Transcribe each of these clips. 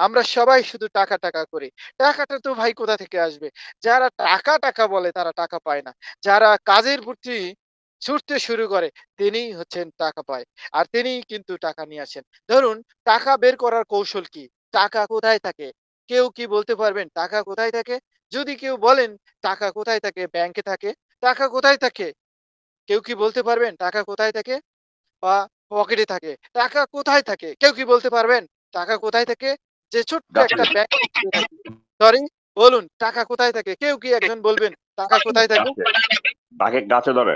আমরা সবাই শুধু টাকা, টাকা করি। টাকাটা তো ভাই কোথা থেকে আসবে? যারা টাকা, টাকা বলে তারা টাকা পায় না। যারা কাজের প্রতি ছুটতে শুরু করে তিনিই হচ্ছেন টাকা পায়। আর তিনিই কিন্তু টাকা নিয়ে আসেন। ধরুন টাকা বের করার কৌশল কি? টাকা কোথায় থাকে? কেউ কি বলতে পারবেন টাকা কোথায় থাকে? যদি কেউ বলেন টাকা কোথায় থাকে? ব্যাংকে থাকে। টাকা কোথায় থাকে? কেউ কি বলতে পারবেন টাকা কোথায় থাকে? বা পকেটে থাকে। টাকা কোথায় থাকে? কেউ কি বলতে পারবেন? টাকা কোথায় থাকে? যে ছোট্ট গাছে একটা ব্যাংকের ভিতরে থাকে। সরি, বলুন টাকা কোথায় থাকে? কেউ কি একজন বলবেন টাকা কোথায় থাকে? গাছে তাকে গাছে ধরে।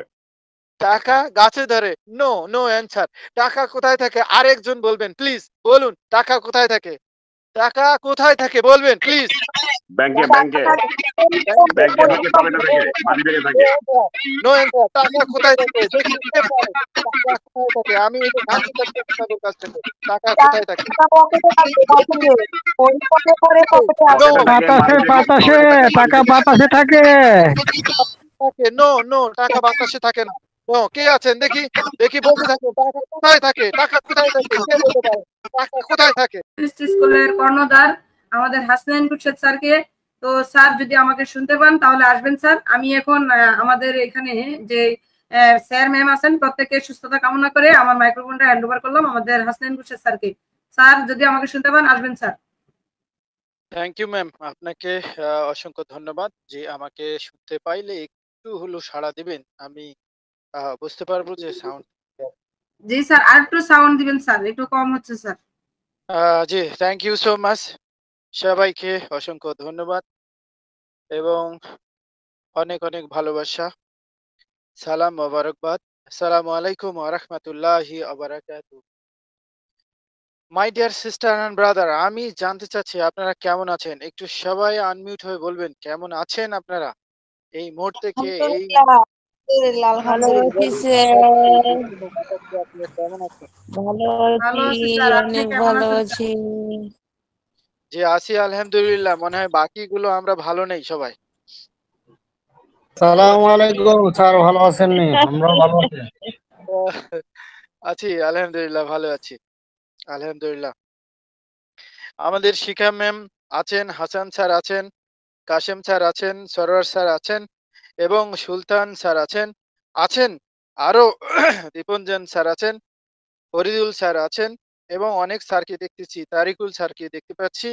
টাকা গাছে ধরে। No, no answer. টাকা কোথায় থাকে? আরেকজন বলবেন প্লিজ বলুন টাকা কোথায় থাকে? টাকা কোথায় থাকে বলবেন প্লিজ? ব্যাংকে টাকা ব্যাংকে কোথায় থাকে? ব্যাংকে ব্যাংকে থাকে। থাকে, পকেটে থাকে, মানি ব্যাগে নো থাকে। Answer, no answer. টাকা কোথায় থাকে? দেখি কে পারে? টাকা কোথায় থাকে? আমি এটা জানতে চাচ্ছি আপনাদের কাছ থেকে। টাকা কোথায় থাকে? টাকা পকেটে থাকে পকেটে। পরিষ্কার করে পকেটে নো, আছে। পকেটে থাকে, বাতাসে মানি ব্যাগে বাতাসে পকেটে থাকে, মানি টাকা ব্যাগে থাকে। বাতাসে থাকে। থাকে। নো, নো টাকা বাতাসে থাকে না। নো, কে আছেন দেখি? দেখি বলতে থাকুন। টাকা কোথায় থাকে? টাকা কোথায় থাকে? কে বলতে পারে? টাকা কোথায় থাকে? স্কুলের কর্ণধার আমাদের হাসনাইন খুরশেদ স্যারকে। তো স্যার যদি আমাকে শুনতে পান তাহলে আসবেন স্যার। আমি এখন আমাদের এখানে যে স্যার ম্যাম আছেন প্রত্যেকের সুস্থতা কামনা করে আমার মাইক্রোফোনটা হ্যান্ড ওভার করলাম আমাদের হাসনাইন খুরশেদ স্যারকে। স্যার যদি আমাকে শুনতে পান আসবেন স্যার। Thank you ma'am. আপনাকে অসংখ্য ধন্যবাদ যে আমাকে শুনতে পাইলে একটু হলেও সাড়া দিবেন। আমি বুঝতে পারবো যে সাউন্ড জি স্যার, আর একটু সাউন্ড দিবেন স্যার, একটু কম হচ্ছে স্যার। জি, থ্যাংক ইউ সো মাচ। সবাইকে অসংখ্য ধন্যবাদ এবং অনেক, অনেক ভালোবাসা। সালাম মোবারকবাদ। আসসালামু আলাইকুম ওয়া রাহমাতুল্লাহি ওয়া বারাকাতুহু। মাই ডিয়ার সিস্টার অ্যান্ড ব্রাদার, আমি জানতে চাচ্ছি আপনারা কেমন আছেন? একটু সবাই আনমিউট হয়ে বলবেন কেমন আছেন আপনারা? এই মুহূর্তে কে এই আলহামদুলিল্লাহ, আলহামদুলিল্লাহ, ভালো আছি আলহামদুলিল্লাহ। স্যার। আপনারা কেমন আছেন? ভালো আছি, ভালো আছি স্যার, আপনি অনেক কেমন ভালো আছেন স্যার? আছি। জি, আছি আলহামদুলিল্লাহ। মনে হয় বাকিগুলো আমরা ভালো নেই সবাই। সালাম আলাইকুম স্যার, ভালো আছেন নি? আমরাও ভালো আছি। আহ, আছি আলহামদুলিল্লাহ, ভালো আছি। আলহামদুলিল্লাহ। আমাদের শিখা ম্যাম আছেন, হাসান স্যার আছেন, কাশেম স্যার আছেন, সরোয়ার স্যার আছেন এবং সুলতান স্যার আছেন। আছেন আরো দীপঞ্জন স্যার আছেন, ফরিদুল স্যার আছেন এবং অনেক স্যারকে দেখতেছি। তারিকুল স্যারকে দেখতে পাচ্ছি।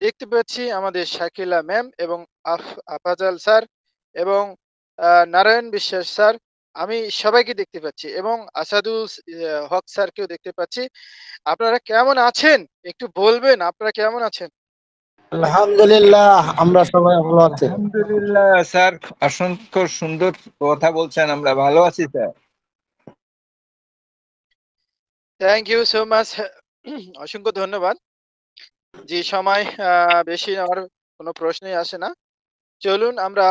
দেখতে পাচ্ছি আমাদের শাকিলা ম্যাম এবং আফাজাল স্যার এবং নারায়ণ বিশ্বাস স্যার। আমি সবাইকে দেখতে পাচ্ছি এবং আসাদুল হক স্যারকেও দেখতে পাচ্ছি। আপনারা কেমন আছেন? একটু বলবেন আপনারা কেমন আছেন? আলহামদুলিল্লাহ, আমরা সবাই ভালো আছি। আলহামদুলিল্লাহ স্যার, অসংখ্য সুন্দর কথা বলছেন, আমরা ভালো আছি sir. Thank you so much. অসংখ্য ধন্যবাদ। যে সময় বেশি নেওয়ার কোনো প্রশ্নই আসে না। চলুন আমরা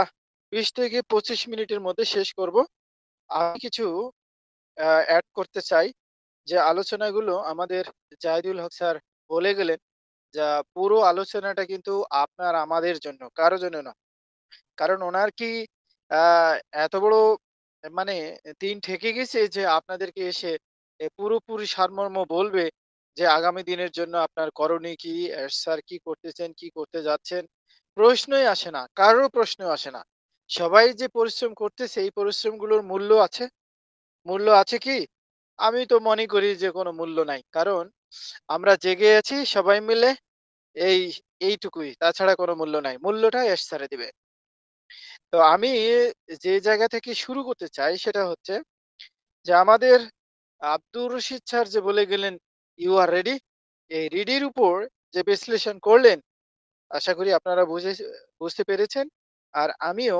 ২০ থেকে ২৫ মিনিটের মধ্যে শেষ করব। আমি কিছু এড করতে চাই যে আলোচনাগুলো আমাদের জাহিদুল হক স্যার বলে গেলেন। যা পুরো আলোচনাটা কিন্তু আপনার আমাদের জন্য, কারো জন্য না। কারণ উনার কি আ এত বড় মানে দিন ঠেকে গেছে যে আপনাদেরকে এসে পুরোপুরি সারমর্ম বলবে যে আগামী দিনের জন্য আপনার করণীয় কি? স্যার কি করতেছেন, কি করতে যাচ্ছেন? প্রশ্নই আসে না। কারো প্রশ্নই আসে না। সবাই যে পরিশ্রম করতেছে এই পরিশ্রমগুলোর মূল্য আছে? মূল্য আছে কি? আমি তো মনে করি যে কোনো মূল্য নাই। কারণ আমরা জেগে আছি সবাই মিলে এই এইটুকুই। তাছাড়া কোনো মূল্য নাই। মূল্যটা এস স্যারে দিবে। তো আমি যে জায়গা থেকে শুরু করতে চাই সেটা হচ্ছে যে আমাদের আব্দুর রশিদ স্যার যে বলে গেলেন, "ইউ আর রেডি?" এই রেডির উপর যে বিশ্লেষণ করলেন, আশা করি আপনারা বুঝতে পেরেছেন। আর আমিও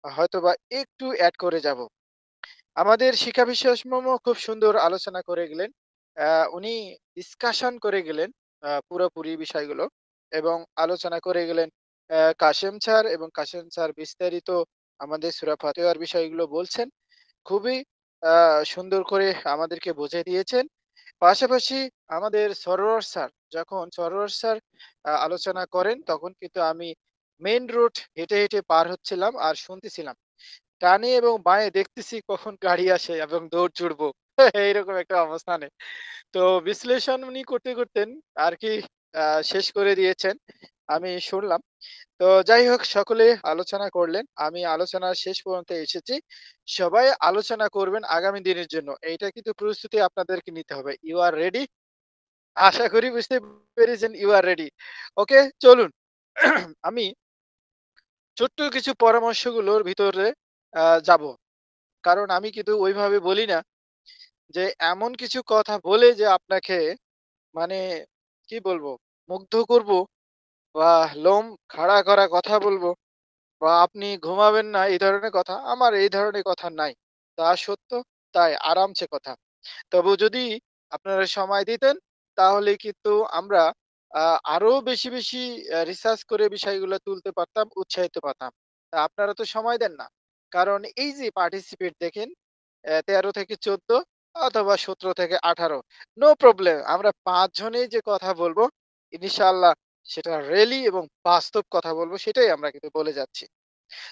হয়তোবা একটু এড করে যাব। আমাদের শিক্ষা বিশ্বাস মামা খুব সুন্দর আলোচনা করে গেলেন। উনি ডিসকাশন করে গেলেন পুরোপুরি বিষয়গুলো এবং আলোচনা করে গেলেন কাশেম স্যার এবং কাশেম স্যার বিস্তারিত আমাদের সূরা ফাতিহার বিষয়গুলো বলছেন। খুবই সুন্দর করে আমাদেরকে বুঝিয়ে দিয়েছেন। পাশাপাশি আমাদের সরোয়ার স্যার, যখন সরোয়ার স্যার আলোচনা করেন তখন কিন্তু আমি মেইন রোড হেঁটে, হেঁটে পার হচ্ছিলাম আর শুনতেছিলাম। ডানে এবং বাঁয়ে দেখতেছি কখন গাড়ি আসে এবং দৌড় জুড়বো। এইরকম একটা অবস্থানে। তো বিশ্লেষণ উনি করতে করতেন আরকি শেষ করে দিয়েছেন। আমি শুনলাম। তো যাই হোক সকলে আলোচনা করলেন। আমি আলোচনার শেষ পর্যন্ত এসেছি। সবাই আলোচনা করবেন আগামী দিনের জন্য। এইটা কিন্তু প্রস্তুতি আপনাদেরকে নিতে হবে। You are ready? আশা করি বুঝতে পেরেছেন ইউ আর রেডি। ওকে চলুন। আমি ছোট্ট কিছু পরামর্শগুলোর ভিতরে যাবো। কারণ আমি কিন্তু ওইভাবে বলি না যে এমন কিছু কথা বলে যে আপনাকে মানে কি বলবো? মুগ্ধ করব বা লোম খাড়া করা কথা বলবো বা আপনি ঘুমাবেন না এই ধরনের কথা। আমার এই ধরনের কথা নাই। যা সত্য তাই আরামসে কথা। তবু যদি আপনারা সময় দিতেন তাহলে কিন্তু আমরা আ আরো বেশি, বেশি রিসার্চ করে বিষয়গুলো তুলতে পারতাম, উৎসাহিত পাতাম। তা আপনারা তো সময় দেন না। কারণ এই যে পার্টিসিপেট দেখেন ১৩ থেকে ১৪ অথবা ১৭ থেকে ১৮ নো প্রবলেম। আমরা ৫ জনেই যে কথা বলব ইনশাআল্লাহ সেটা রিয়েলি এবং বাস্তব কথা বলব সেটাই আমরা কিন্তু বলে যাচ্ছি।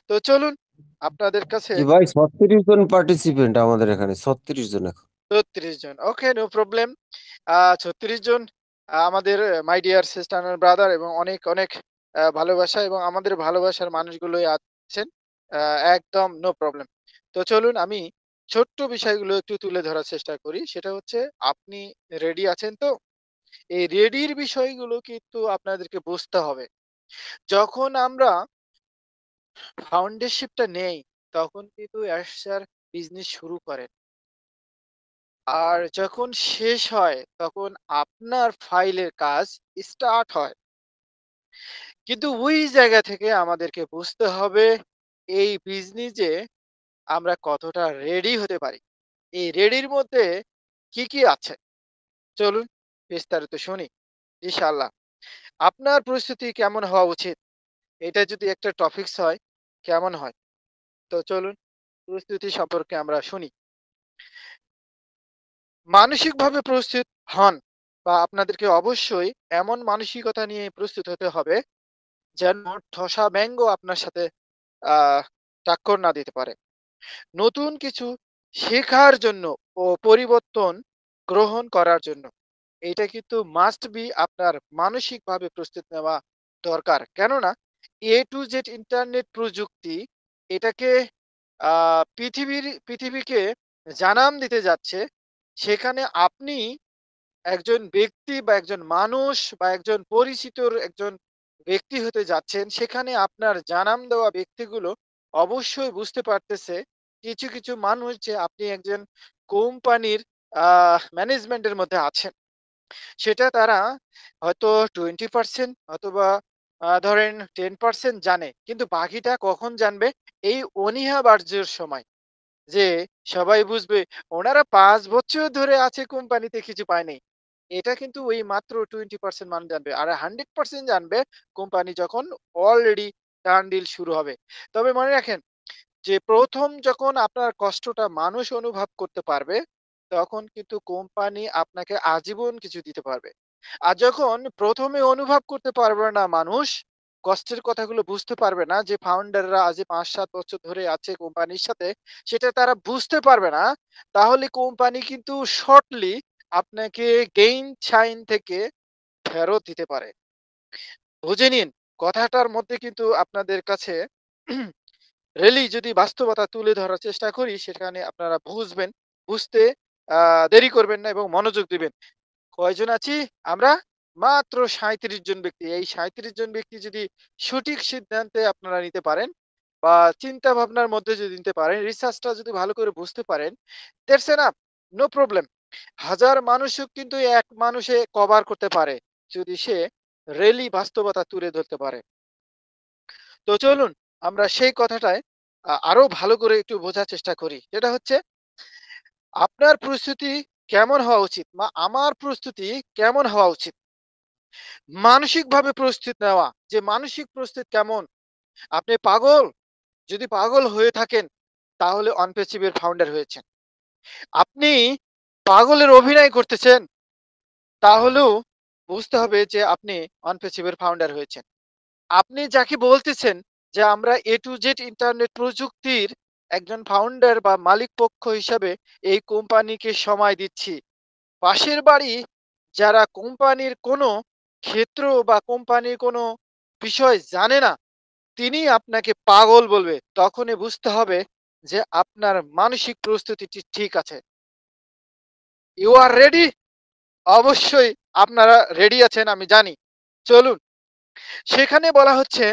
তো চলুন আপনাদের কাছে জি ভাই ৩৬ জন পার্টিসিপেন্ট আমাদের এখানে ৩৬ জন এখন। ৩৬ জন। Okay no problem. ৩৬ জন আমাদের my dear sister and brother এবং অনেক, অনেক ভালোবাসা এবং আমাদের ভালোবাসার মানুষগুলোই আছেন। আ একদম নো প্রবলেম। তো চলুন আমি ছোট্ট বিষয়গুলো একটু তুলে ধরার চেষ্টা করি। সেটা হচ্ছে আপনি রেডি আছেন তো? এই রেডির বিষয়গুলো কিন্তু আপনাদেরকে বুঝতে হবে। যখন আমরা ফাউন্ডেশিপটা নেই তখন কিন্তু স্যার বিজনেস শুরু করেন। আর যখন শেষ হয় তখন আপনার ফাইলের কাজ স্টার্ট হয়। কিন্তু ওই জায়গা থেকে আমাদেরকে বুঝতে হবে এই বিজনেসে আমরা কতটা রেডি হতে পারি। এই রেডির মধ্যে কি আছে? চলুন বিস্তারিত শুনি ইনশাআল্লাহ। আপনার প্রস্তুতি কেমন হওয়া উচিত? এটা যদি একটা টপিকস হয় কেমন হয়? তো চলুন প্রস্তুতি সম্পর্কে আমরা শুনি। মানসিকভাবে প্রস্তুত হন বা আপনাদেরকে অবশ্যই এমন মানসিকতা নিয়ে প্রস্তুত হতে হবে যেন ঠসা ব্যঙ্গ আপনার সাথে আহ টাক্কর না দিতে পারে। নতুন কিছু শেখার জন্য ও পরিবর্তন গ্রহণ করার জন্য এটা কিন্তু মাস্ট বি আপনার মানসিকভাবে প্রস্তুত নেওয়া দরকার। কেননা এ টু জেড ইন্টারনেট প্রযুক্তি এটাকে পৃথিবীকে জানান দিতে যাচ্ছে। সেখানে আপনি একজন ব্যক্তি বা একজন মানুষ বা একজন পরিচিত একজন ব্যক্তি হতে যাচ্ছেন, সেখানে আপনার জানান দেওয়া ব্যক্তিগুলো অবশ্যই বুঝতে পারতেছে কিছু, কিছু মানুষ যে আপনি একজন কোম্পানির ম্যানেজমেন্টের মধ্যে আছেন। সেটা তারা হয়তো 20% অথবা ধরেন 10% জানে। কিন্তু বাকিটা কখন জানবে? এই অনীহা বার্জ্যের সময়। যে সবাই বুঝবে ওনারা ৫ বছর ধরে আছে কোম্পানিতে কিছু পায় নাই। এটা কিন্তু ওই মাত্র 20% মানুষ জানবে। আর 100% জানবে কোম্পানি যখন অলরেডি টার্ন ডিল শুরু হবে। তবে মনে রাখেন যে ১ম যখন আপনার কষ্টটা মানুষ অনুভব করতে পারবে, তখন কিন্তু কোম্পানি আপনাকে আজীবন কিছু দিতে পারবে। আর যখন ১ম এ অনুভব করতে পারবে না মানুষ, কষ্টের কথাগুলো বুঝতে পারবে না যে ফাউন্ডাররা আজ ৫-৭ বছর ধরে আছে কোম্পানির সাথে, সেটা তারা বুঝতে পারবে না। তাহলে কোম্পানি কিন্তু শর্টলি আপনাকে গেইন সাইন থেকে ফেরত দিতে পারে। বুঝে নিন কথাটার মধ্যে কিন্তু আপনাদের কাছে রিয়েলি যদি বাস্তবতা তুলে ধরার চেষ্টা করি সেখানে আপনারা বুঝবেন। বুঝতে দেরি করবেন না এবং মনোযোগ দিবেন। কয়জন আছি আমরা? মাত্র ৩৭ জন ব্যক্তি। এই ৩৭ জন ব্যক্তি যদি সঠিক সিদ্ধান্তে আপনারা নিতে পারেন বা চিন্তা ভাবনার মধ্যে যদি নিতে পারেন, রিসার্চটা যদি ভালো করে বুঝতে পারেন, দ্যাটস এনাফ, নো প্রবলেম। হাজার মানুষও কিন্তু এক মানুষে কভার করতে পারে যদি সে রিয়েলি বাস্তবতা তুলে ধরতে পারে। তো চলুন আমরা সেই কথাটায় আরো ভালো করে একটু বোঝার চেষ্টা করি। সেটা হচ্ছে আপনার প্রস্তুতি কেমন হওয়া উচিত? বা আমার প্রস্তুতি কেমন হওয়া উচিত? মানসিকভাবে প্রস্তুত নেওয়া। যে মানসিক প্রস্তুত কেমন? আপনি পাগল? যদি পাগল হয়ে থাকেন তাহলে অনপ্যাসিভ এর ফাউন্ডার হয়েছেন। আপনি পাগলের অভিনয় করতেছেন তাহলেও বুঝতে হবে যে আপনি অনপ্যাসিভ এর ফাউন্ডার হয়েছেন। আপনি যাকে বলতেছেন যে আমরা এ টু জেড ইন্টারনেট প্রযুক্তির একজন ফাউন্ডার বা মালিক পক্ষ হিসাবে এই কোম্পানিকে সময় দিচ্ছি। পাশের বাড়ি যারা কোম্পানির কোনো ক্ষেত্র বা কোম্পানির কোনো বিষয় জানে না, তিনি আপনাকে পাগল বলবে। তখনই বুঝতে হবে যে আপনার মানসিক প্রস্তুতিটি ঠিক আছে। You are ready? অবশ্যই আপনারা রেডি আছেন আমি জানি। চলুন, সেখানে বলা হচ্ছে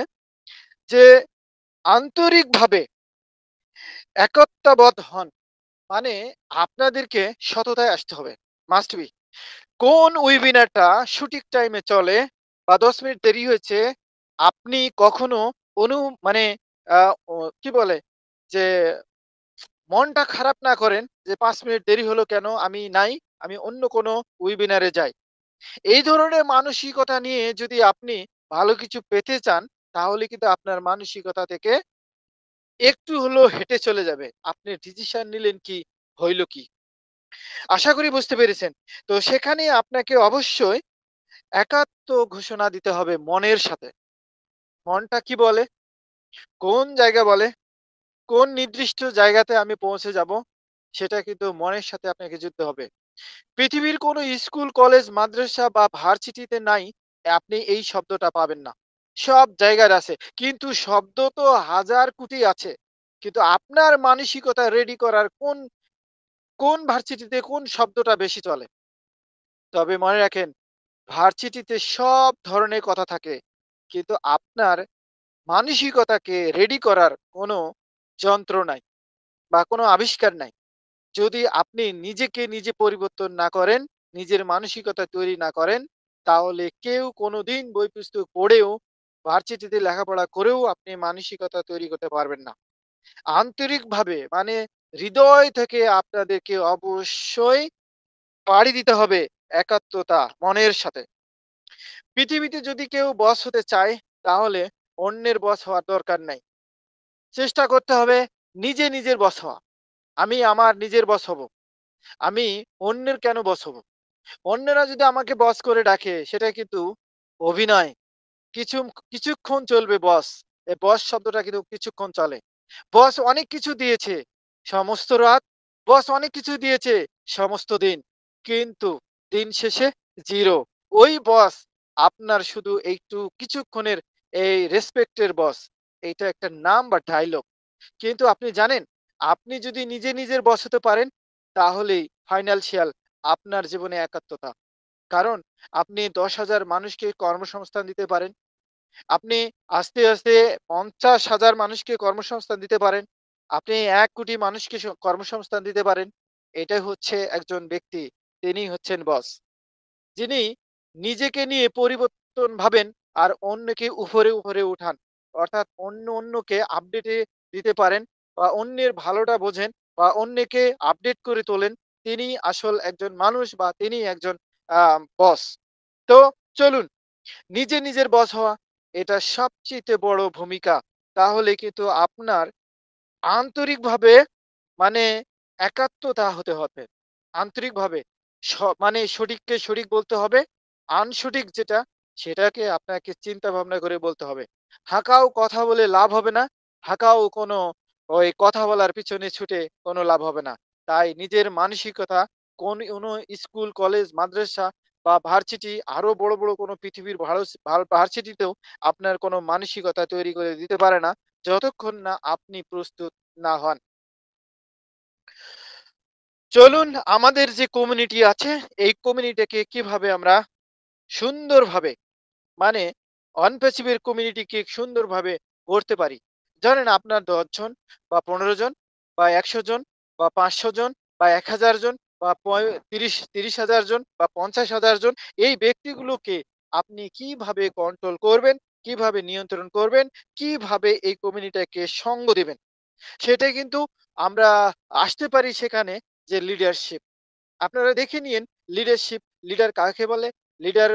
যে আন্তরিকভাবে একত্ববোধ হন। মানে আপনাদেরকে সততায় আসতে হবে। Must be. কোন ওয়েবিনারটা সঠিক টাইমে চলে বা ১০ মিনিট দেরি হয়েছে, আপনি কখনো অনু মানে আ ও কি বলে? যে মনটা খারাপ না করেন যে ৫ মিনিট দেরি হলো কেন? আমি নাই। আমি অন্য কোনো ওয়েবিনারে যাই। এই ধরনের মানসিকতা নিয়ে যদি আপনি ভালো কিছু পেতে চান, তাহলে কিন্তু আপনার মানসিকতা থেকে একটু হলেও হেঁটে চলে যাবে। আপনি ডিসিশন নিলেন কি, হইল কি? আশা করি বুঝতে পেরেছেন। তো সেখানে আপনাকে অবশ্যই একাত্ম ঘোষণা দিতে হবে মনের সাথে। মনটা কি বলে? কোন জায়গা বলে? কোন নির্দিষ্ট জায়গাতে আমি পৌঁছে যাব? সেটা কিন্তু মনের সাথে আপনাকে যুদ্ধ হবে। পৃথিবীর কোনো স্কুল, কলেজ, মাদ্রাসা বা ভার্সিটিতে নাই আপনি এই শব্দটা পাবেন না। সব জায়গায় আছে। কিন্তু শব্দ তো হাজার কোটি আছে। কিন্তু আপনার মানসিকতা রেডি করার কোন ভার্সিটিতে কোন শব্দটা বেশি চলে? তবে মনে রাখেন, ভার্সিটিতে সব ধরনের কথা থাকে। কিন্তু আপনার মানসিকতাকে রেডি করার কোনো যন্ত্র নাই বা কোনো আবিষ্কার নাই। যদি আপনি নিজেকে নিজে পরিবর্তন না করেন, নিজের মানসিকতা তৈরি না করেন, তাহলে কেউ কোনোদিন বই পুস্তক পড়েও, ভার্সিটিতে লেখাপড়া করেও আপনি মানসিকতা তৈরি করতে পারবেন না। আন্তরিকভাবে মানে হৃদয় থেকে আপনাদেরকে অবশ্যই পাড়ি দিতে হবে একাত্মতা মনের সাথে। পৃথিবীতে যদি কেউ বস হতে চায়, তাহলে অন্যের বস হওয়ার দরকার নাই। চেষ্টা করতে হবে নিজের বস হওয়া। আমি আমার নিজের বস হব। আমি অন্যের কেন বস হব? অন্যরা যদি আমাকে বস করে ডাকে, সেটা কিন্তু অভিনয়। কিছু কিছুক্ষণ চলবে বস। এই বস শব্দটা কিন্তু কিছুক্ষণ চলে। বস অনেক কিছু দিয়েছে সমস্ত রাত। বস অনেক কিছু দিয়েছে সমস্ত দিন। কিন্তু দিন শেষে 0। ওই বস আপনার শুধু একটু কিছুক্ষণের এই রেসপেক্টের বস। এইটা একটা নাম বা ডায়লগ। কিন্তু আপনি জানেন, আপনি যদি নিজের বস হতে পারেন, তাহলেই ফাইনালশিয়াল আপনার জীবনে একাত্মতা। কারণ আপনি ১০,০০০ মানুষকে কর্মসংস্থান দিতে পারেন। আপনি আস্তে ৫০,০০০ মানুষকে কর্মসংস্থান দিতে পারেন। আপনি ১,০০,০০,০০০ মানুষকে কর্মসংস্থান দিতে পারেন। এটাই হচ্ছে একজন ব্যক্তি, তিনি হচ্ছেন বস। যিনি নিজেকে নিয়ে পরিবর্তন ভাবেন আর অন্যকে উপরে উঠান। অর্থাৎ অন্যকে আপডেটে দিতে পারেন বা অন্যের ভালোটা বোঝেন বা অন্যকে আপডেট করে তোলেন। তিনি আসল একজন মানুষ বা তিনি একজন বস। তো চলুন, নিজের বস হওয়া এটা সবচাইতে বড় ভূমিকা। তাহলে কিন্তু আপনার আন্তরিকভাবে মানে একাত্মতা হতে হবে। আন্তরিকভাবে মানে সঠিককে সঠিক বলতে হবে। আনসঠিক যেটা সেটাকে আপনাকে চিন্তা ভাবনা করে বলতে হবে। হাঁকাও কথা বলে লাভ হবে না। হাঁকাও কোনো ওই কথা বলার পিছনে ছুটে কোনো লাভ হবে না। তাই নিজের মানসিকতা কোনো স্কুল, কলেজ, মাদ্রাসা বা ভার্সিটি আরো বড় কোনো পৃথিবীর ভার্সিটিতেও আপনার কোনো মানসিকতা তৈরি করে দিতে পারে না, যতক্ষণ না আপনি প্রস্তুত না হন। চলুন, আমাদের যে কমিউনিটি আছে, এই কমিউনিটিকে কিভাবে আমরা সুন্দরভাবে মানে অনপ্যাসিভের কমিউনিটিকে সুন্দরভাবে গড়তে পারি। ধরেন আপনার ১০ জন বা ১৫ জন বা ১০০ জন বা ৫০০ জন বা ১,০০০ জন বা ৩০,০০০ জন বা ৫০,০০০ জন, এই ব্যক্তিগুলোকে আপনি কিভাবে কন্ট্রোল করবেন, কিভাবে নিয়ন্ত্রণ করবেন, কিভাবে এই কমিউনিটিকে সঙ্গ দিবেন। সেটাই কিন্তু আমরা আসতে পারি সেখানে, যে লিডারশিপ। আপনারা দেখে নিয়েন লিডারশিপ, লিডার কাকে বলে? লিডার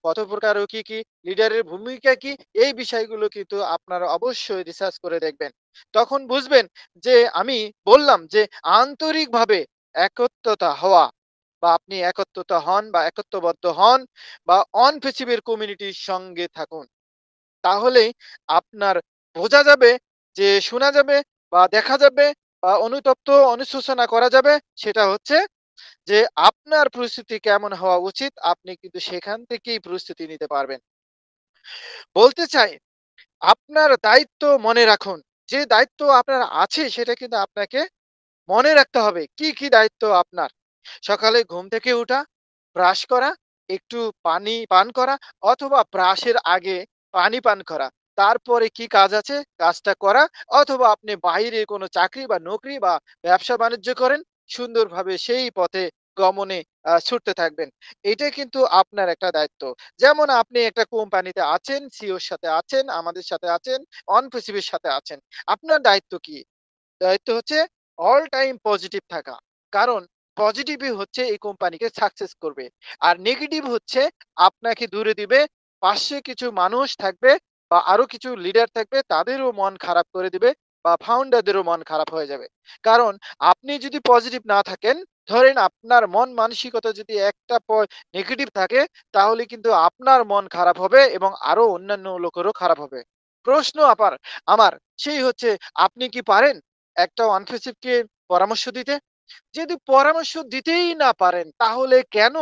কত প্রকার ও কি? লিডারের ভূমিকা কি? এই বিষয়গুলো কিন্তু আপনারা অবশ্যই রিসার্চ করে দেখবেন। তখন বুঝবেন যে আমি বললাম যে আন্তরিকভাবে একত্রতা হওয়া বা আপনি একত্রতা হন বা একত্ববদ্ধ হন বা অনপ্যাসিভ কমিউনিটির সঙ্গে থাকুন। তাহলেই আপনার বোঝা যাবে, যে শোনা যাবে বা দেখা যাবে বা অনুতপ্ত অনুশোচনা করা যাবে, সেটা হচ্ছে যে আপনার প্রস্তুতি কেমন হওয়া উচিত, আপনি কিন্তু সেখান থেকেই প্রস্তুতি নিতে পারবেন। বলতে চাই, আপনার দায়িত্ব মনে রাখুন। যে দায়িত্ব আপনার আছে সেটা কিন্তু আপনাকে মনে রাখতে হবে। কি, কি দায়িত্ব আপনার? সকালে ঘুম থেকে উঠা, ব্রাশ করা, একটু পানি পান করা অথবা ব্রাশের আগে পানি পান করা। তারপরে কি কাজ আছে কাজটা করা, অথবা আপনি বাইরে কোনো চাকরি বা নকরি বা ব্যবসা-বাণিজ্য করেন, সুন্দরভাবে সেই পথে গমনে ছুটতে থাকবেন। এটাই কিন্তু আপনার একটা দায়িত্ব। যেমন আপনি একটা কোম্পানিতে আছেন, সিইওর সাথে আছেন, আমাদের সাথে আছেন, অনপ্রেসিভের সাথে আছেন। আপনার দায়িত্ব কি? দায়িত্ব হচ্ছে অল টাইম পজিটিভ থাকা। কারণ পজিটিভই হচ্ছে এই কোম্পানিকে সাকসেস করবে। আর নেগেটিভ হচ্ছে আপনাকে দূরে দিবে। পাশে কিছু মানুষ থাকবে বা আরো কিছু লিডার থাকবে, তাদেরও মন খারাপ করে দিবে বা ফাউন্ডারদেরও মন খারাপ হয়ে যাবে। কারণ আপনি যদি পজিটিভ না থাকেন, ধরেন আপনার মন মানসিকতা যদি একটা নেগেটিভ থাকে, তাহলে কিন্তু আপনার মন খারাপ হবে এবং আরো অন্যান্য লোকেরও খারাপ হবে। প্রশ্ন আমার সেই হচ্ছে, আপনি কি পারেন একটা অনফেসিভ কে পরামর্শ দিতে? যদি পরামর্শ দিতেই না পারেন, তাহলে কেন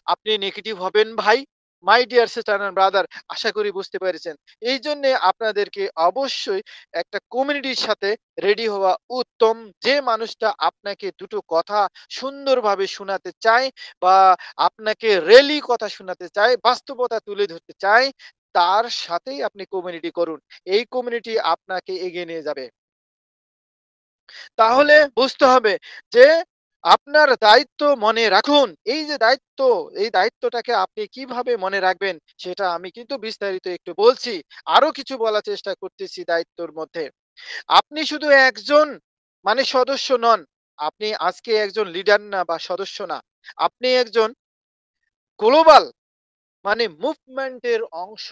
আপনি নেগেটিভ হবেন ভাই? My dear sister and brother, আশা করি বুঝতে পেরেছেন। এই জন্যে আপনাদেরকে অবশ্যই একটা কমিউনিটির সাথে রেডি হওয়া উত্তম। যে মানুষটা আপনাকে দুটো কথা সুন্দরভাবে শোনাতে চায় বা আপনাকে রিয়েলি কথা শোনাতে চায়, বাস্তবতা তুলে ধরতে চায়, তার সাথেই আপনি কমিউনিটি করুন। এই কমিউনিটি আপনাকে এগিয়ে নিয়ে যাবে। তাহলে বুঝতে হবে যে আপনার দায়িত্ব মনে রাখুন। এই যে দায়িত্ব, এই দায়িত্বটাকে আপনি কিভাবে মনে রাখবেন সেটা আমি কিন্তু বিস্তারিত একটু বলছি। আরো কিছু বলার চেষ্টা করতেছি দায়িত্বর মধ্যে। আপনি শুধু একজন সদস্য নন। আপনি আজকে একজন লিডার না বা সদস্য না। আপনি একজন গ্লোবাল মুভমেন্টের অংশ।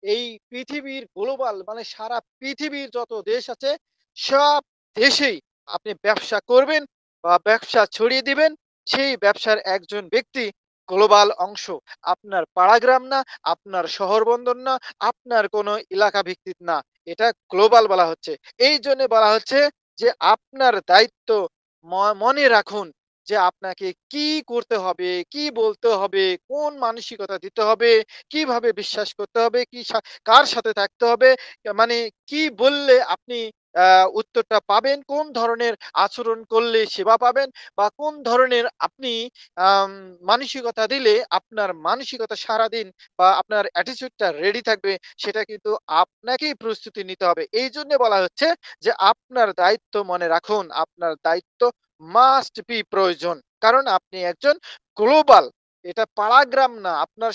এই পৃথিবীর গ্লোবাল সারা পৃথিবীর যত দেশ আছে, সব দেশেই আপনি ব্যবসা করবেন বা ব্যবসা ছড়িয়ে দিবেন। সেই ব্যবসার একজন ব্যক্তি গ্লোবাল অংশ। আপনার পাড়া গ্রাম না, আপনার শহর বন্দর না, আপনার কোনো এলাকা ভিত্তিক না। এটা গ্লোবাল বলা হচ্ছে। এই জন্য বলা হচ্ছে যে আপনার দায়িত্ব মনে রাখুন যে আপনাকে কি করতে হবে, কি বলতে হবে, কোন মানসিকতা দিতে হবে, কিভাবে বিশ্বাস করতে হবে, কার সাথে থাকতে হবে, মানে কি বললে আপনি উত্তরটা পাবেন, কোন ধরনের আচরণ করলে সেবা পাবেন বা কোন ধরনের আপনি আম মানসিকতা দিলে আপনার মানসিকতা সারাদিন বা আপনার অ্যাটিটিউডটা রেডি থাকবে, সেটা কিন্তু আপনাকেই প্রস্তুতি নিতে হবে। এইজন্য বলা হচ্ছে যে আপনার দায়িত্ব মনে রাখুন, আপনার দায়িত্ব মাস্ট বি প্রয়োজন। কারণ আপনি একজন গ্লোবাল। এটা পাড়া গ্রাম না। আপনার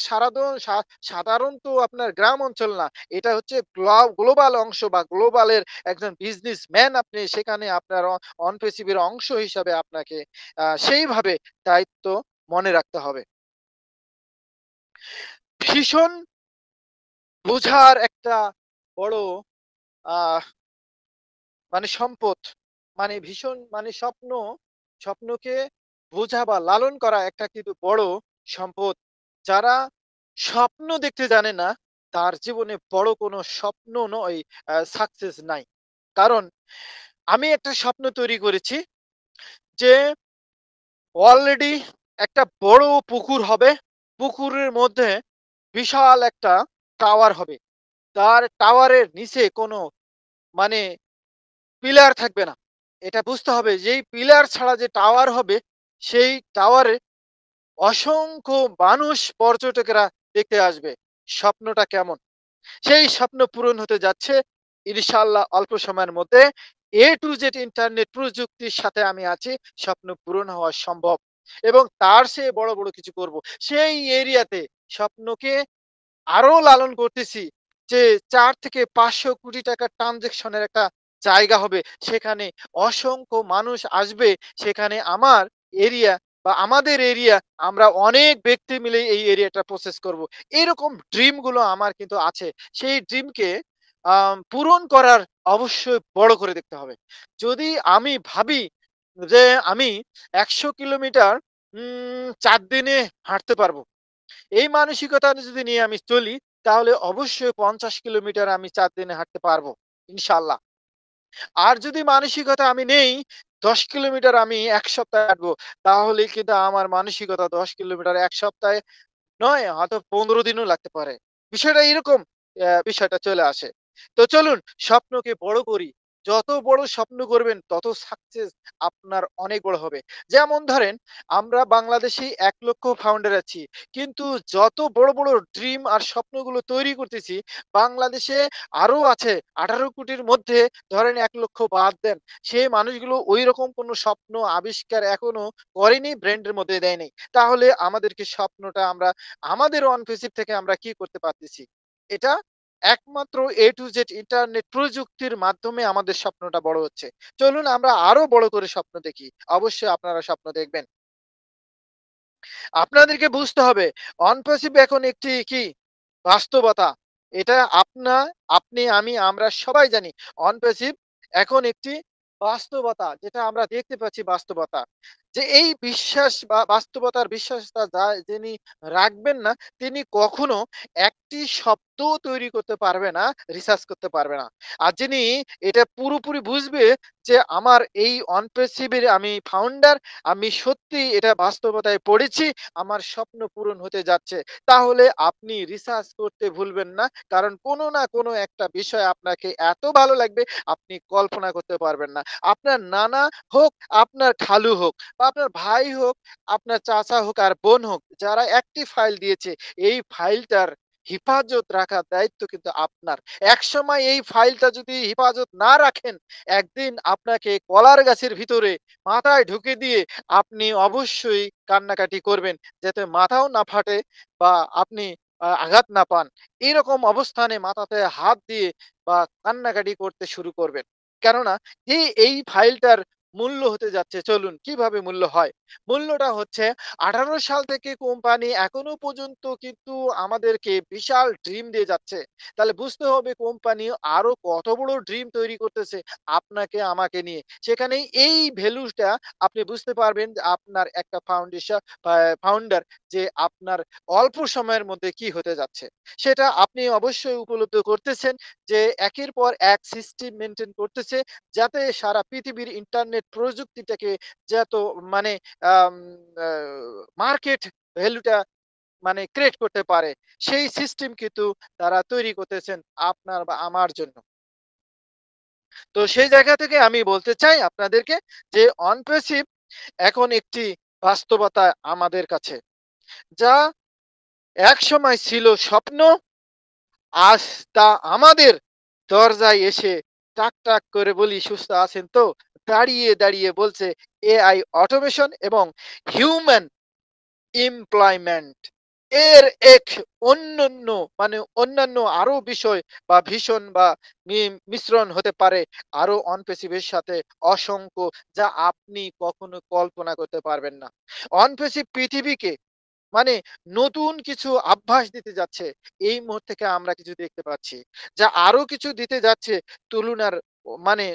সাধারণত আপনার গ্রাম অঞ্চল না। এটা হচ্ছে গ্লোবাল অংশ বা গ্লোবালের একজন বিজনেসম্যান আপনি। সেখানে আপনার অন পেসিভের অংশ হিসাবে আপনাকে সেইভাবে দায়িত্ব মনে রাখতে হবে। ভীষণ বোঝার একটা বড় আহ সম্পদ। ভীষণ স্বপ্নকে বোঝা বা লালন করা একটা কিন্তু বড় সম্পদ। যারা স্বপ্ন দেখতে জানে না, তার জীবনে বড় কোনো স্বপ্ন নয়, সাকসেস নাই। কারণ আমি একটা স্বপ্ন তৈরি করেছি যে অলরেডি একটা বড় পুকুর হবে। পুকুরের মধ্যে বিশাল একটা টাওয়ার হবে। তার টাওয়ারের নিচে কোনো মানে পিলার থাকবে না। এটা বুঝতে হবে যেই পিলার ছাড়া যে টাওয়ার হবে, সেই টাওয়ারে অসংখ্য মানুষ পর্যটকেরা দেখতে আসবে। স্বপ্নটা কেমন? সেই স্বপ্ন পূরণ হতে যাচ্ছে ইনশাআল্লাহ অল্প সময়ের মধ্যে। A to Z ইন্টারনেট প্রযুক্তির সাথে আমি আছি। স্বপ্ন পূরণ হওয়া সম্ভব এবং তার চেয়ে বড়, বড় কিছু করব। সেই এরিয়াতে স্বপ্নকে আরো লালন করতেছি যে ৪ থেকে ৫০০ কোটি টাকার ট্রান্সেকশনের একটা জায়গা হবে। সেখানে অসংখ্য মানুষ আসবে। সেখানে আমার এরিয়া বা আমাদের এরিয়া, আমরা অনেক ব্যক্তি মিলে এই এরিয়াটা প্রসেস করব। এরকম ড্রিম গুলো আমার কিন্তু আছে। সেই ড্রিমকে পূরণ করার অবশ্যই বড় করে দেখতে হবে। যদি আমি ভাবি যে আমি ১০০ কিলোমিটার ৪ দিনে হাঁটতে পারবো। এই মানসিকতা যদি নিয়ে আমি চলি, তাহলে অবশ্যই ৫০ কিলোমিটার আমি ৪ দিনে হাঁটতে পারবো ইনশাআল্লাহ। আর যদি মানসিকতা আমি নেই 10 কিলোমিটার আমি ১ সপ্তাহে হাঁটবো। তাহলে কিন্তু আমার মানসিকতা 10 কিলোমিটার ১ সপ্তাহে নয়, হয়তো ১৫ দিনও লাগতে পারে। বিষয়টা এরকম বিষয়টা চলে আসে। তো চলুন স্বপ্নকে বড় করি। যত বড় স্বপ্ন করবেন তত সাকসেস আপনার অনেক বড় হবে। যেমন ধরেন আমরা বাংলাদেশী ১ লক্ষ ফাউন্ডার আছি। কিন্তু যত বড়, বড় ড্রিম আর স্বপ্নগুলো তৈরি করতেছি, বাংলাদেশে আরো আছে ১৮ কোটির মধ্যে ধরেন ১ লক্ষ বাদ দেন। সেই মানুষগুলো ঐরকম কোনো স্বপ্ন আবিষ্কার এখনো করেনি, ব্র্যান্ডের মধ্যে দেয়নি। তাহলে আমাদেরকে স্বপ্নটা আমরা আমাদের অন পেসিভ থেকে আমরা কি করতে পারতেছি? এটা একমাত্র A to Z ইন্টারনেট প্রযুক্তির মাধ্যমে আমাদের স্বপ্নটা বড় হচ্ছে। চলুন আমরা আরো বড় করে স্বপ্ন দেখি। অবশ্যই আপনারা স্বপ্ন দেখবেন। আপনাদেরকে বুঝতে হবে অন পেসিভ এখন একটি কি বাস্তবতা। এটা আপনি, আমি, আমরা সবাই জানি অন পেসিভ এখন একটি বাস্তবতা যেটা আমরা দেখতে পাচ্ছি বাস্তবতা। যে এই বিশ্বাস বা বাস্তবতার বিশ্বাসটা যিনি রাখবেন না, তিনি কখনো একটি শব্দও তৈরি করতে পারবে না, রিসার্চ করতে পারবে না। আর যিনি এটা পুরোপুরি বুঝবে যে আমার এই অন পেসিভের আমি ফাউন্ডার, আমি সত্যিই এটা বাস্তবতায় পড়েছি, আমার স্বপ্ন পূরণ হতে যাচ্ছে। তাহলে আপনি রিসার্চ করতে ভুলবেন না। কারণ কোনো না কোনো একটা বিষয় আপনাকে এত ভালো লাগবে আপনি কল্পনা করতে পারবেন না। আপনার নানা হোক, আপনার খালু হোক বা আপনার ভাই হোক, আপনার চাচা হোক আর বোন হোক, যারা একটি ফাইল দিয়েছে, এই ফাইলটার হিফাজত রাখার দায়িত্ব কিন্তু আপনার। একসময় এই ফাইলটা যদি হিফাজত না রাখেন, একদিন আপনাকে কলার গাছের ভিতরে মাথায় ঢুকে দিয়ে আপনি অবশ্যই কান্নাকাটি করবেন, যাতে মাথাও না ফাটে বা আপনি আঘাত না পান। এরকম অবস্থানে মাথাতে হাত দিয়ে বা কান্নাকাটি করতে শুরু করবেন। কেননা এই ফাইলটার মূল্য হতে যাচ্ছে, চলুন কিভাবে মূল্য হয়? মূল্যটা হচ্ছে 18 সাল থেকে কোম্পানি এখনো পর্যন্ত কিন্তু আমাদেরকে বিশাল ড্রিম দিয়ে যাচ্ছে। তাহলে বুঝতে হবে কোম্পানি আরো কত বড় ড্রিম তৈরি করতেছে আপনাকে আমাকে নিয়ে। সেখানে এই ভ্যালুটা আপনি বুঝতে পারবেন যে আপনার একটা ফাউন্ডার যে আপনার অল্প সময়ের মধ্যে কি হতে যাচ্ছে। সেটা আপনি অবশ্যই উপলব্ধি করতেছেন যে একের পর এক সিস্টেম মেইনটেইন করতেছে যাতে সারা পৃথিবীর ইন্টারনেট প্রযুক্তিটাকে যত মানে আম আ মার্কেট ভ্যালুটা মানে ক্রিয়েট করতে পারে। সেই সিস্টেম কিন্তু তারা তৈরি করতেছেন আপনার বা আমার জন্য। তো সেই জায়গা থেকে আমি বলতে চাই আপনাদেরকে যে অনপেসিভ এখন একটি বাস্তবতা আমাদের কাছে। যা একসময় ছিল স্বপ্ন, আজ তা আমাদের দরজায় এসে টাক, টাক করে বলি, "সুস্থ আছেন তো?" দাঁড়িয়ে, দাঁড়িয়ে বলছে এআই অটোমেশন এবং হিউম্যান এমপ্লয়মেন্ট। এর এক অন্যান্য অন্যান্য আরো বিষয় বা ভীষণ বা মিশ্রণ হতে পারে আরো অনপেসিভের সাথে অসংখ্য, যা আপনি কখনো কল্পনা করতে পারবেন না। অনপেসিভ পৃথিবীকে মানে নতুন কিছু আভাস দিতে যাচ্ছে। এই মুহূর্ত থেকে আমরা কিছু দেখতে পাচ্ছি। যা আরো কিছু দিতে যাচ্ছে তুলনার মানে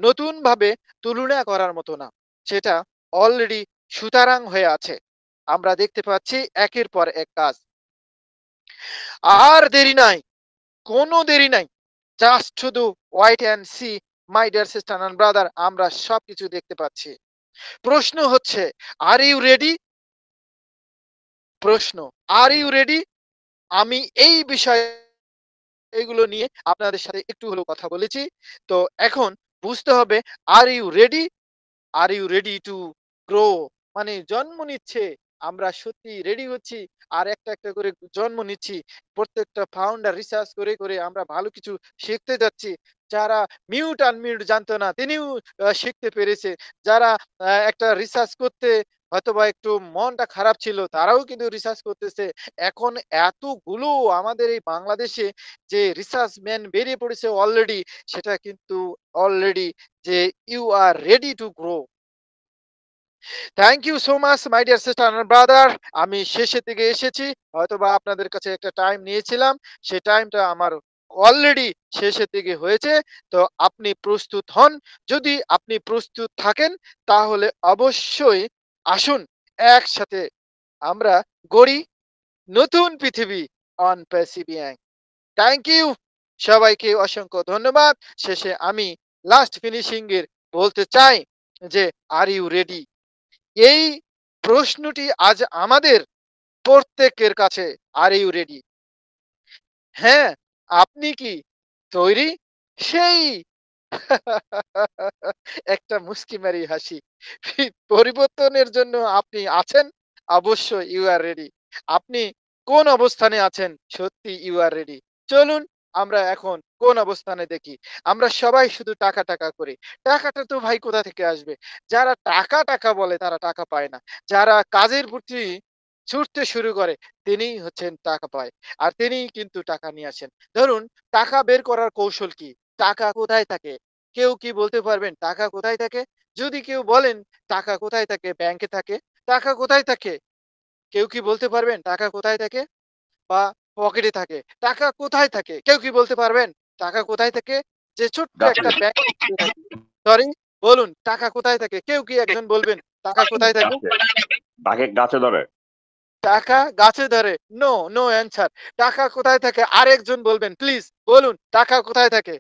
নতুনভাবে তুলনা করার মতো না। সেটা অলরেডি সুতারাং হয়ে আছে। আমরা দেখতে পাচ্ছি একের পর এক কাজ। আর দেরি নাই, কোনো দেরি নাই। জাস্ট শুধু wait and see my dear sister and brother, আমরা সবকিছু দেখতে পাচ্ছি। প্রশ্ন হচ্ছে, আর ইউ রেডি? প্রশ্ন, আর ইউ রেডি? আমি এই বিষয় এগুলো নিয়ে আপনাদের সাথে একটু হলেও কথা বলেছি। তো এখন বুঝতে হবে, are you ready? Are you ready to grow? মানে জন্ম নিচ্ছে। আমরা সত্যি রেডি হচ্ছি। আর একটা, একটা করে জন্ম নিচ্ছি। প্রত্যেকটা ফাউন্ডার রিসার্চ করে, করে আমরা ভালো কিছু শিখতে যাচ্ছি। যারা মিউট আনমিউট জানতো না তিনিও শিখতে পেরেছে। যারা একটা রিসার্চ করতে হয়তোবা একটু মনটা খারাপ ছিল তারাও কিন্তু রিসার্চ করতেছে। এখন এতগুলো আমাদের এই বাংলাদেশে যে রিসার্চ ম্যান বেরিয়ে পড়েছে অলরেডি, সেটা কিন্তু অলরেডি যে you are ready to grow. Thank you so much my dear sister and brother. আমি শেষের দিকে এসেছি। হয়তোবা আপনাদের কাছে একটা টাইম নিয়েছিলাম। সেই টাইমটা আমার অলরেডি শেষের দিকে হয়েছে। তো আপনি প্রস্তুত হন। যদি আপনি প্রস্তুত থাকেন তাহলে অবশ্যই আসুন একসাথে আমরা গড়ি নতুন পৃথিবী অন প্যাসিফিয়াং। Thank you. সবাইকে অসংখ্য ধন্যবাদ। শেষে আমি লাস্ট ফিনিশিং এর বলতে চাই যে আর ইউ রেডি? এই প্রশ্নটি আজ আমাদের প্রত্যেকের কাছে। Are you ready? হ্যাঁ, আপনি কি তৈরি? সেই একটা মুস্কি মারি হাসি। পরিবর্তনের জন্য আপনি আছেন? অবশ্যই ইউ আর রেডি। আপনি কোন অবস্থানে আছেন? সত্যি ইউ আর রেডি। চলুন আমরা এখন কোন অবস্থানে দেখি। আমরা সবাই শুধু টাকা, টাকা করি। টাকাটা তো ভাই কোথা থেকে আসবে? যারা টাকা, টাকা বলে তারা টাকা পায় না। যারা কাজের প্রতি ছুটতে শুরু করে তিনিই হচ্ছেন টাকা পায়। আর তিনিই কিন্তু টাকা নিয়ে আসেন। ধরুন টাকা বের করার কৌশল কি? টাকা কোথায় থাকে? কেউ কি বলতে পারবেন টাকা কোথায় থাকে? যদি কেউ বলেন টাকা কোথায় থাকে? ব্যাংকে থাকে। টাকা কোথায় থাকে? কেউ কি বলতে পারবেন টাকা কোথায় থাকে? বা পকেটে থাকে। টাকা কোথায় থাকে? কেউ কি বলতে পারবেন? টাকা কোথায় থাকে? যে ছোট্ট গাছে একটা ব্যাংক থাকে। সরি, বলুন টাকা কোথায় থাকে? কেউ কি একজন বলবেন টাকা কোথায় থাকে? গাছে তাকে গাছে ধরে। টাকা গাছে ধরে। No, no answer. টাকা কোথায় থাকে? আরেকজন বলবেন প্লিজ। বলুন টাকা কোথায় থাকে?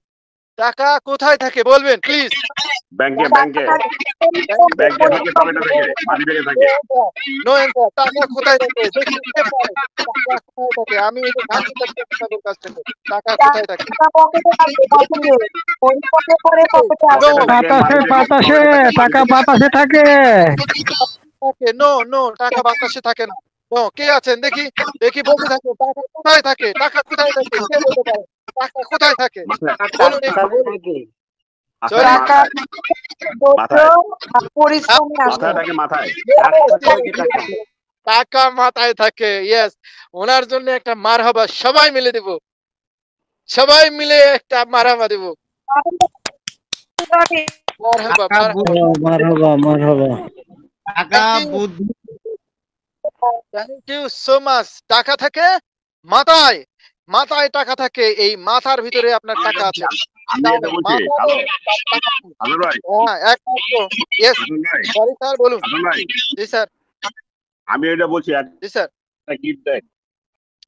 টাকা কোথায় থাকে বলবেন প্লিজ। ব্যাংকে ব্যাংকে ব্যাংকে থাকে, পকেটে থাকে, মানি ব্যাগে থাকে। No answer. টাকা কোথায় থাকে? দেখি কে পারে। টাকা কোথায় থাকে? আমি এটা জানতে চাচ্ছি আপনাদের কাছ থেকে। টাকা কোথায় থাকে? টাকা পকেটে থাকে, পকেটে পরিষ্কার করে পকেটে নো, পকেটে থাকে, বাতাসে থাকে। থাকে। নো, নো, টাকা বাতাসে থাকে না। নো, কে আছেন দেখি? দেখি বলতে থাকুন। টাকা কোথায় থাকে? টাকা কোথায় থাকে? কে বলতে পারে? টাকা কোথায় থাকে? মাথায় বলুন একটু বলুন। মাথায় সরি। টাকা মাথায় পরিশ্রমে আসে। মাথায় থাকে, মাথায়। টাকা মাথায় থাকে। ইয়েস। ওনার জন্য একটা মারহাবা সবাই মিলে দিব। সবাই মিলে একটা মারহাবা দিব। মারহাবা, মারহাবা। মারহাবা মারহাবা। Thank you so much. টাকা থাকে মাথায়। মাথায় টাকা থাকে। এই মাথার ভিতরে আপনার টাকা আছে। আমি এটা বলছি। হ্যালো হ্যালো ভাই, হ্যাঁ, একমাত্র। ইয়েস। হাসান ভাই, সরি স্যার বলুন। হাসান ভাই, জি স্যার, আমি এটা বলছি জি স্যার। একটা গিফট দেন।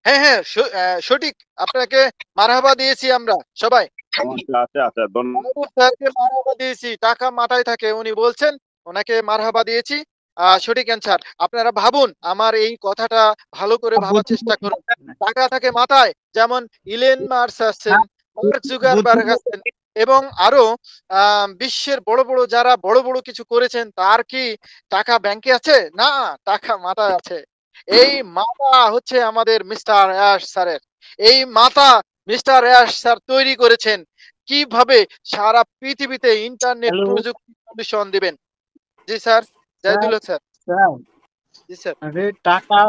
হ্যাঁ, হ্যাঁ, সঠিক। আপনাকে মারহাবা দিয়েছি আমরা সবাই। আচ্ছা আচ্ছা আচ্ছা, ধন্যবাদ। মাহবুব স্যারকে মারহাবা দিয়েছি। টাকা মাথায় থাকে উনি বলছেন। ওনাকে মারহাবা দিয়েছি। সঠিক অ্যান্সার। আপনারা ভাবুন, আমার এই কথাটা ভালো করে ভাবার চেষ্টা করুন। টাকা থাকে মাথায়। যেমন ইলেন মার্কস আছেন, মার্ক জুকারবার্গ আছেন এবং আরো বিশ্বের বড়, বড় যারা বড়, বড় কিছু করেছেন তার কি টাকা ব্যাংকে আছে? না, টাকা মাথায় আছে। এই মাথা হচ্ছে আমাদের মিস্টার অ্যাশ স্যারের। এই মাথা মিস্টার অ্যাশ স্যার তৈরি করেছেন। কিভাবে সারা পৃথিবীতে ইন্টারনেট প্রযুক্তি সলিউশন দিবেন। জি স্যার, জাহিদুল হক স্যার। জি স্যার। আরে টাকা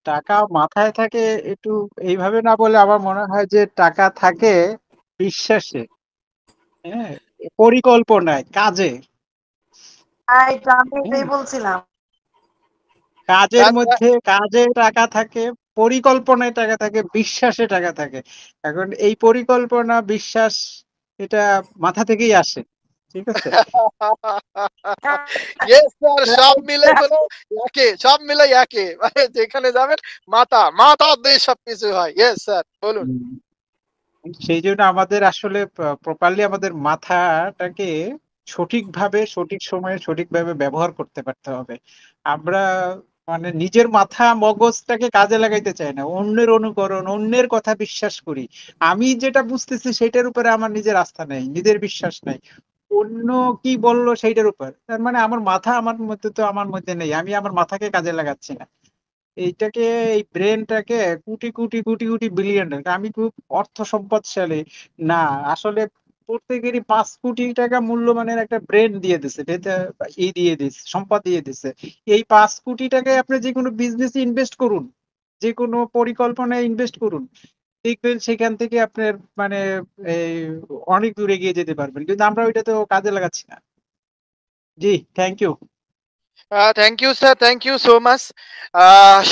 টাকা মাথায় থাকে একটু এইভাবে না বলে আমার মনে হয় যে টাকা থাকে বিশ্বাসে, হ্যাঁ, পরিকল্পনায়, কাজে। আমি এটাই হ্যাঁ, বলছিলাম। কাজে টাকা থাকে, পরিকল্পনায় টাকা থাকে, বিশ্বাসে টাকা থাকে। এখন এই পরিকল্পনা বিশ্বাস এটা মাথা থেকেই আসে, ঠিক আছে? ইয়েস স্যার, সব মিলে হলো একে, সব মিলে একে। মানে যেখানে যাবেন মাথা, মাথা দিয়ে সবকিছু হয়। ইয়েস স্যার, বলুন। সেই জন্য আমাদের আসলে প্রপারলি আমাদের মাথাটাকে সঠিকভাবে সঠিক সময়ে সঠিকভাবে ব্যবহার করতে পারতে হবে। আমরা মানে নিজের মাথা মগজটাকে কাজে লাগাইতে চাই না, অন্যের অনুকরণ, অন্যের কথা বিশ্বাস করি। আমি যেটা বুঝতেছি সেটার উপরে আমার নিজের আস্থা নেই, নিজের বিশ্বাস নাই। অন্য কি বললো সেইটার উপর, তার মানে আমার মাথা আমার মধ্যে তো আমার মধ্যে নেই, আমি আমার মাথাকে কাজে লাগাচ্ছি না। এইটাকে, এই ব্রেনটাকে কোটি কোটি কোটি কোটি বিলিয়ন, আমি খুব অর্থ সম্পদশালী না, আসলে প্রত্যেকেরই 5 কোটি টাকা মূল্যমানের একটা ব্রেন দিয়ে দিছে, এই দিয়ে দিচ্ছে, সম্পদ দিয়ে দিচ্ছে। এই 5 কোটি টাকায় আপনি যে কোনো বিজনেসে ইনভেস্ট করুন, যে কোনো পরিকল্পনায় ইনভেস্ট করুন, দেখবেন সেখান থেকে আপনার মানে এই অনেক দূরে এগিয়ে যেতে পারবেন। কিন্তু আমরা ওইটা তো কাজে লাগাচ্ছি না। জি, thank you. Thank you sir, thank you so much.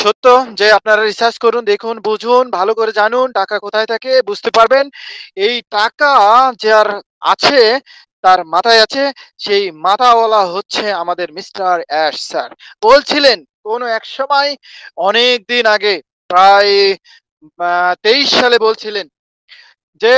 সত্য যে আপনারা রিসার্চ করুন, দেখুন, বুঝুন, ভালো করে জানুন টাকা কোথায় থাকে বুঝতে পারবেন। এই টাকা যার আছে তার মাথায় আছে, সেই মাথাওয়ালা হচ্ছে আমাদের মিস্টার অ্যাশ স্যার। বলছিলেন কোনো এক সময় অনেক দিন আগে, প্রায় 23 সালে বলছিলেন যে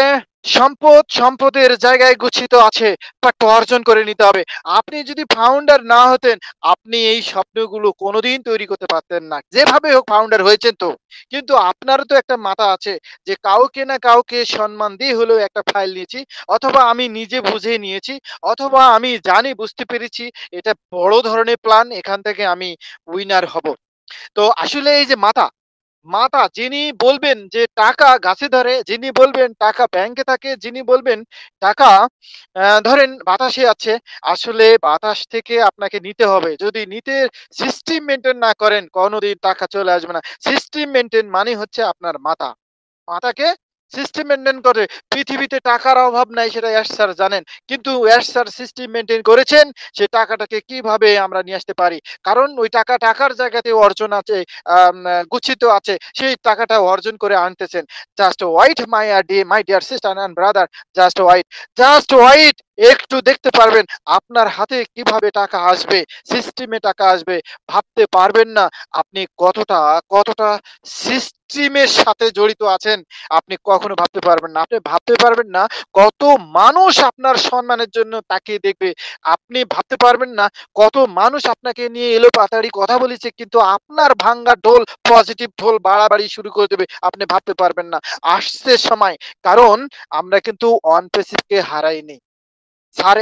সম্পদের জায়গায় গচ্ছিত আছে, তাকে অর্জন করে নিতে হবে। আপনি যদি ফাউন্ডার না হতেন, আপনি এই স্বপ্নগুলো কোনোদিন তৈরি করতে পারতেন না। যেভাবে হোক ফাউন্ডার হয়েছেন তো। কিন্তু আপনারও তো একটা মাথা আছে যে কাউকে না কাউকে সম্মান দিয়ে হলেও একটা ফাইল নিয়েছি, অথবা আমি নিজে বুঝে নিয়েছি, অথবা আমি জানি বুঝতে পেরেছি এটা বড় ধরনের প্ল্যান, এখান থেকে আমি উইনার হব। তো আসলে এই যে মাতা যিনি বলবেন যে টাকা গাছে ধরে, যিনি বলবেন টাকা ব্যাংকে থাকে, যিনি বলবেন টাকা ধরেন বাতাসে আছে, আসলে বাতাস থেকে আপনাকে নিতে হবে। যদি নিতে সিস্টেম মেনটেন না করেন, কোনোদিন টাকা চলে আসবে না। সিস্টেম মেনটেন মানে হচ্ছে আপনার মাতাকে সিস্টেম মেনটেন করে। পৃথিবীতে টাকার অভাব নাই, সেটা ইয়াশ স্যার জানেন। কিন্তু ইয়াশ স্যার সিস্টেম মেনটেন করেছেন, সে টাকাটাকে কিভাবে আমরা নিয়ে আসতে পারি। কারণ ওই টাকার জায়গাতে অর্জন আছে, গুচ্ছিত আছে। সেই টাকাটা অর্জন করে আনতেছেন। Just wait my dear sister and brother, just wait. একটু দেখতে পারবেন আপনার হাতে কিভাবে টাকা আসবে, সিস্টেমে টাকা আসবে। ভাবতে পারবেন না আপনি কতটা সিস্টেমের সাথে জড়িত আছেন। আপনি কখনো ভাবতে পারবেন না। আপনি ভাবতে পারবেন না কত মানুষ আপনার সম্মানের জন্য তাকিয়ে দেখবে। আপনি ভাবতে পারবেন না কত মানুষ আপনাকে নিয়ে এলোপাতাড়ি কথা বলেছে, কিন্তু আপনার ভাঙ্গা ঢোল, পজিটিভ ঢোল বাড়াবাড়ি শুরু করে দেবে। আপনি ভাবতে পারবেন না। আসছে সময়, কারণ আমরা কিন্তু অনপেসিভকে হারাইনি। স্যার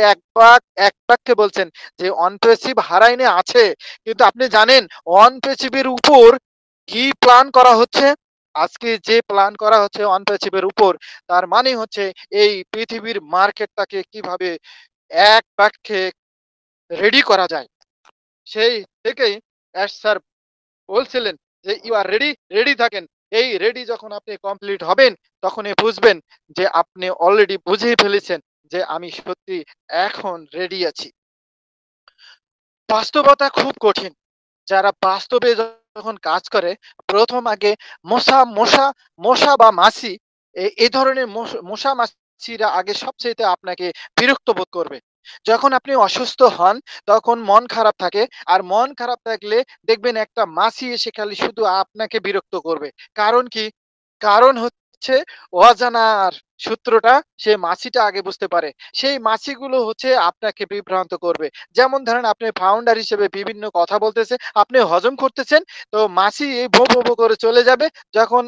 এক বাক্যে বলছেন যে অনপেসিভ হারাইনি আছে, কিন্তু আপনি জানেন অনপেসিভের উপর কি প্ল্যান করা হচ্ছে? আজকে যে প্ল্যান করা হচ্ছে অনপেসিভের উপর, তার মানে হচ্ছে এই পৃথিবীর মার্কেটটাকে কিভাবে এক বাক্যে রেডি করা যায়। সেই থেকেই স্যার বলছিলেন যে ইউ আর রেডি থাকেন। এই রেডি যখন আপনি কমপ্লিট হবেন, তখনই বুঝবেন যে আপনি অলরেডি বুঝেই ফেলেছেন যে আমি সত্যি এখন রেডি আছি। বাস্তবতা খুব কঠিন। যারা বাস্তবে যখন কাজ করে, প্রথম আগে মশা মশা মশা বা মাছি, এই ধরনের মশা মাছিরা আগে সবচাইতে আপনাকে বিরক্ত বোধ করবে। যখন আপনি অসুস্থ হন, তখন মন খারাপ থাকে। আর মন খারাপ থাকলে দেখবেন একটা মাছি এসে খালি শুধু আপনাকে বিরক্ত করবে। কারণ কি? কারণ হচ্ছে অজানার সূত্রটা সে মাছিটা আগে বুঝতে পারে। সেই মাছিগুলো হচ্ছে আপনাকে বিভ্রান্ত করবে। যেমন ধরেন আপনি ফাউন্ডার হিসেবে বিভিন্ন কথা বলতেছে, আপনি হজম করতেছেন, তো মাছি ভোঁ, ভোঁ, ভোঁ করে চলে যাবে। যখন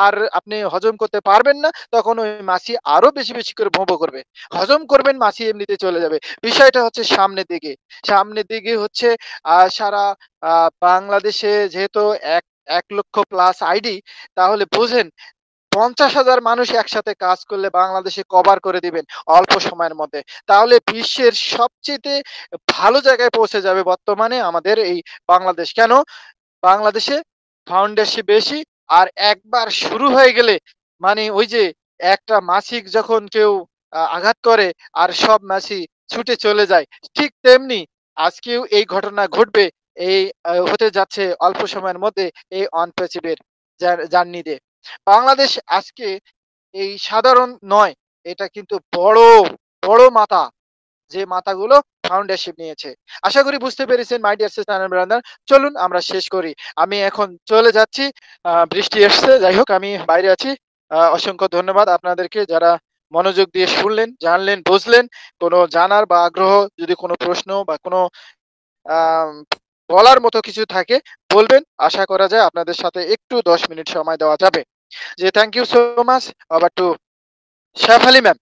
আর আপনি হজম করতে পারবেন না, তখন ওই মাছি আরো বেশি করে ভোঁ, ভোঁ করবে। হজম করবেন, মাছি এমনিতে চলে যাবে। বিষয়টা হচ্ছে সামনের দিকে। সামনের দিকে হচ্ছে সারা আ বাংলাদেশে যেহেতু ১ লক্ষ প্লাস আইডি, তাহলে বোঝেন ৫০,০০০ মানুষ একসাথে কাজ করলে বাংলাদেশে কভার করে দিবেন অল্প সময়ের মধ্যে। তাহলে বিশ্বের সবচাইতে ভালো জায়গায় পৌঁছে যাবে বর্তমানে আমাদের এই বাংলাদেশ। কেন? বাংলাদেশে ফাউন্ডেশন বেশি। আর একবার শুরু হয়ে গেলে মানে ওই যে একটা মাছিক যখন কেউ আঘাত করে আর সব মাছি ছুটে চলে যায়, ঠিক তেমনি আজকেও এই ঘটনা ঘটবে। এই হতে যাচ্ছে অল্প সময়ের মধ্যে এই অনপ্যাচিভ জার্নিতে। বাংলাদেশ আজকে এই সাধারণ নয়, এটা কিন্তু বড় মাথা, যে মাথাগুলো ফাউন্ডেশন নিয়েছে। আশা করি বুঝতে পেরেছেন my dear sister and brother. চলুন আমরা শেষ করি। আমি এখন চলে যাচ্ছি। বৃষ্টি এসছে। যাই হোক আমি বাইরে আছি। অসংখ্য ধন্যবাদ আপনাদেরকে যারা মনোযোগ দিয়ে শুনলেন, জানলেন, বুঝলেন। কোনো জানার বা আগ্রহ, যদি কোনো প্রশ্ন বা কোনো আম বলার মতো কিছু থাকে বলবেন। আশা করা যায় আপনাদের সাথে একটু ১০ মিনিট সময় দেওয়া যাবে। যে thank you so much. Over to Shefali ma'am.